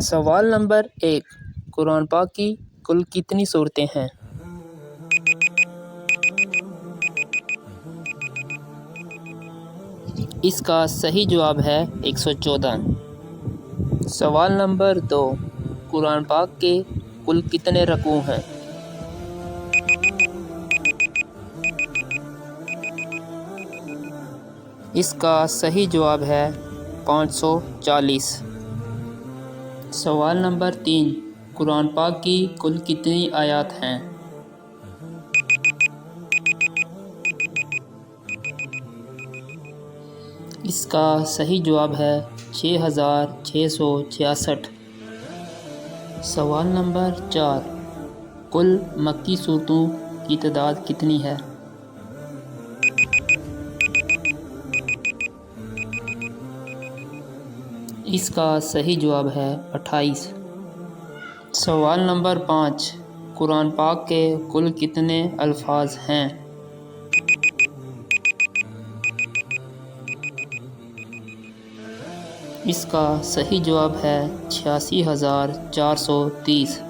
سوال نمبر 1، قرآن پاک کی کل کتنی صورتیں ہیں؟ اس کا صحیح جواب ہے 114۔ سوال نمبر 2، قرآن پاک کے کل کتنے رکوع ہیں؟ اس کا صحیح جواب ہے 540۔ سوال نمبر 3، قرآن پاک کی کل کتنی آیات ہیں؟ اس کا صحیح جواب ہے 6666۔ سوال نمبر 4، کل مکی صورتوں کی تعداد کتنی ہے؟ اس کا صحیح جواب ہے 28۔ سوال نمبر 5، قرآن پاک کے کل کتنے الفاظ ہیں؟ اس کا صحیح جواب ہے 86430۔